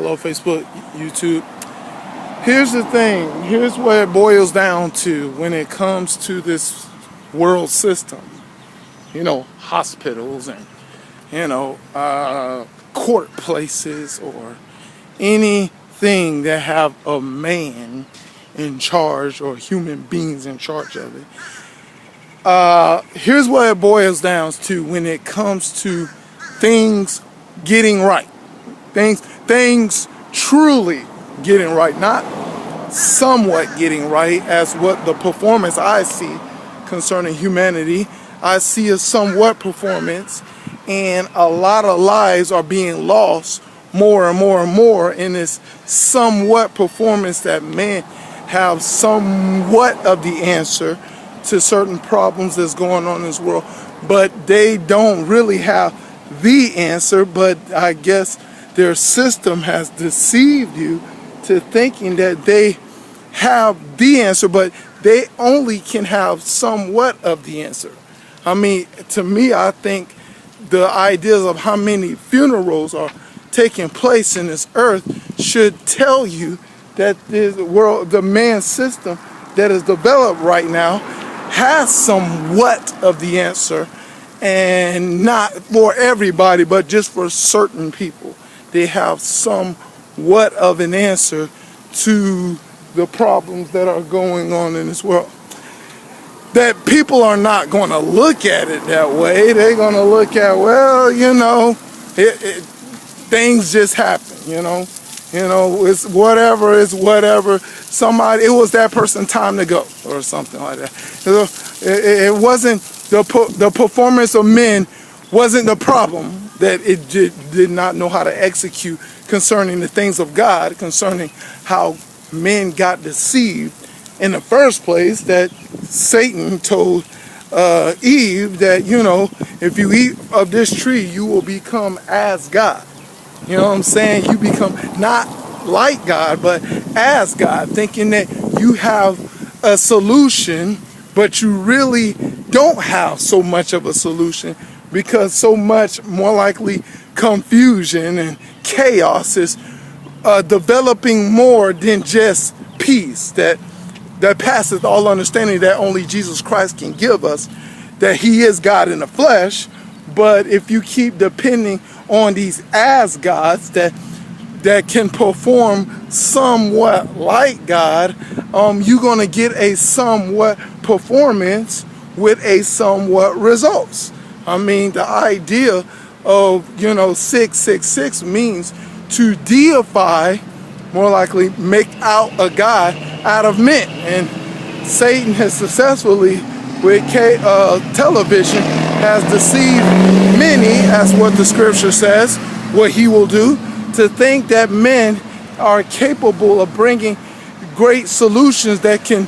Hello, Facebook, YouTube. Here's the thing. Here's what it boils down to when it comes to this world system. You know, hospitals and, court places or anything that have a man in charge or human beings in charge of it. Here's what it boils down to when it comes to things getting right. Things truly getting right, not somewhat getting right, as what the performance I see concerning humanity. I see a somewhat performance, and a lot of lives are being lost more and more and more in this somewhat performance that men have somewhat of the answer to certain problems that's going on in this world, but they don't really have the answer. But I guess their system has deceived you to thinking that they have the answer, but they only can have somewhat of the answer. I mean, to me, I think the ideas of how many funerals are taking place in this earth should tell you that the man system that is developed right now has somewhat of the answer, and not for everybody, but just for certain people. They have somewhat of an answer to the problems that are going on in this world. That people are not going to look at it that way. They're going to look at, well, things just happen, it's whatever, it was that person's time to go, or something like that. It wasn't, the performance of men wasn't the problem, that it did not know how to execute concerning the things of God, concerning how men got deceived in the first place, that Satan told Eve that, if you eat of this tree, you will become as God. You know what I'm saying? You become not like God, but as God, thinking that you have a solution, but you really don't have so much of a solution, because so much more likely confusion and chaos is developing more than just peace that passeth all understanding, that only Jesus Christ can give us, that he is God in the flesh. But if you keep depending on these as gods that can perform somewhat like God, you're going to get a somewhat performance with a somewhat results. I mean, the idea of 666 means to deify, more likely make out a God out of men, and Satan has successfully with television has deceived many, as what the scripture says, what he will do, to think that men are capable of bringing great solutions that can,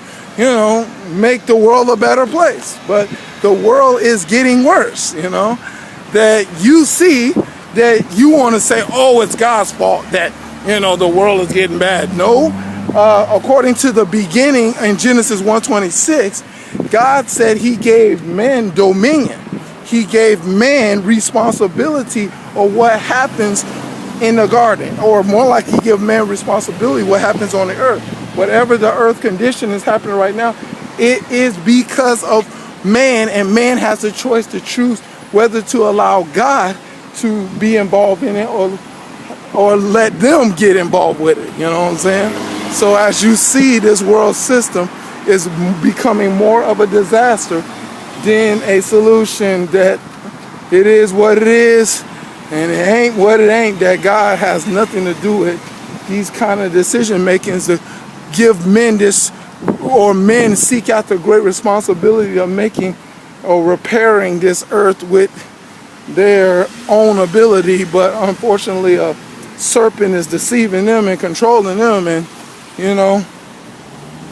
make the world a better place. But the world is getting worse, that you see, that you want to say, oh, it's God's fault that, the world is getting bad. No, according to the beginning in Genesis 1:26, God said he gave man dominion. He gave man responsibility of what happens in the garden, or more like he gave man responsibility what happens on the earth. Whatever the earth condition is happening right now, it is because of man, and man has a choice to choose whether to allow God to be involved in it or let them get involved with it. You know what I'm saying? So as you see, this world system is becoming more of a disaster than a solution, that it is what it is, and it ain't what it ain't, that God has nothing to do with these kind of decision makings to give men this, or men seek out the great responsibility of making or repairing this earth with their own ability. But unfortunately, a serpent is deceiving them and controlling them, and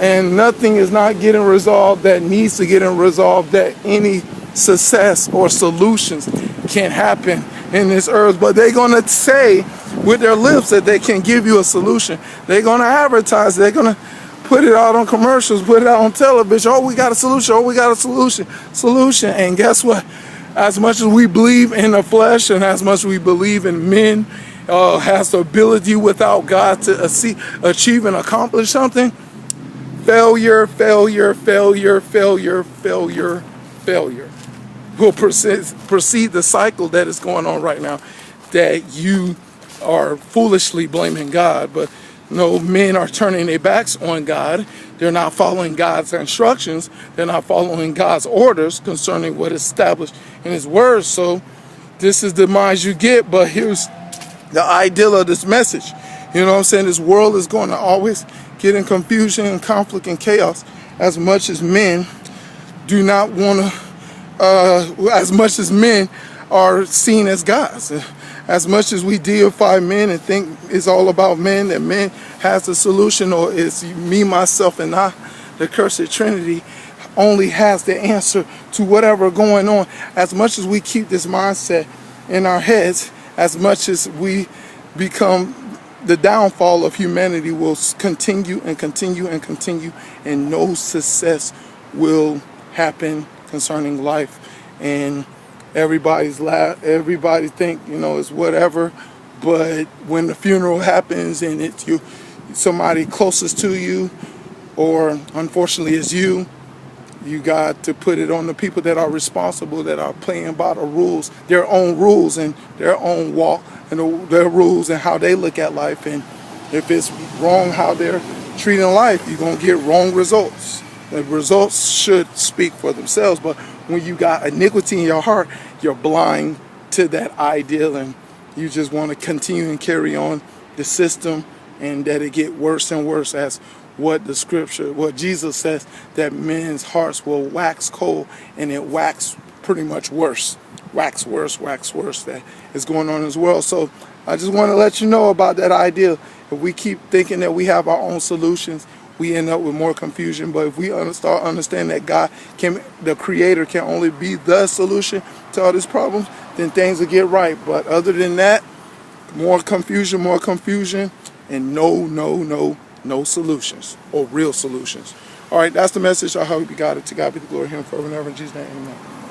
and nothing is not getting resolved that needs to get resolved, that any success or solutions can happen in this earth. But they're going to say with their lips that they can give you a solution. They're going to advertise, they're going to put it out on commercials, put it out on television. Oh, we got a solution. Oh, we got a solution. And guess what? As much as we believe in the flesh, and as much as we believe in men has the ability without God to achieve and accomplish something, failure, failure, failure, failure, failure, failure will proceed the cycle that is going on right now, that you are foolishly blaming God. But no, men are turning their backs on God. They're not following God's instructions. They're not following God's orders concerning what is established in His Word. So this is the minds you get. But here's the ideal of this message. You know what I'm saying? This world is going to always get in confusion and conflict and chaos as much as men do not want to, as much as men are seen as gods. As much as we deify men and think it's all about men, that men has the solution, or it's me, myself, and I, the cursed Trinity, only has the answer to whatever going on. As much as we keep this mindset in our heads, as much as we become, the downfall of humanity will continue and continue and continue, and no success will happen concerning life. And everybody think, you know, it's whatever. But when the funeral happens and it's somebody closest to you, or unfortunately it's you got to put it on the people that are responsible, that are playing by the rules, their own rules and their own walk and their rules and how they look at life. And if it's wrong how they're treating life, you're going to get wrong results. The results should speak for themselves. But when you got iniquity in your heart, you're blind to that ideal, and you just want to continue and carry on the system, and that it get worse and worse, as what the scripture, what Jesus says, that men's hearts will wax cold, and it wax pretty much worse. Wax worse, that is going on in this world. So I just want to let you know about that idea. If we keep thinking that we have our own solutions, we end up with more confusion. But if we start understanding that God the Creator, can only be the solution to all these problems, then things will get right. But other than that, more confusion, and no solutions, or real solutions. All right, that's the message. I hope you got it. To God be the glory, Him forever and ever. In Jesus' name, amen.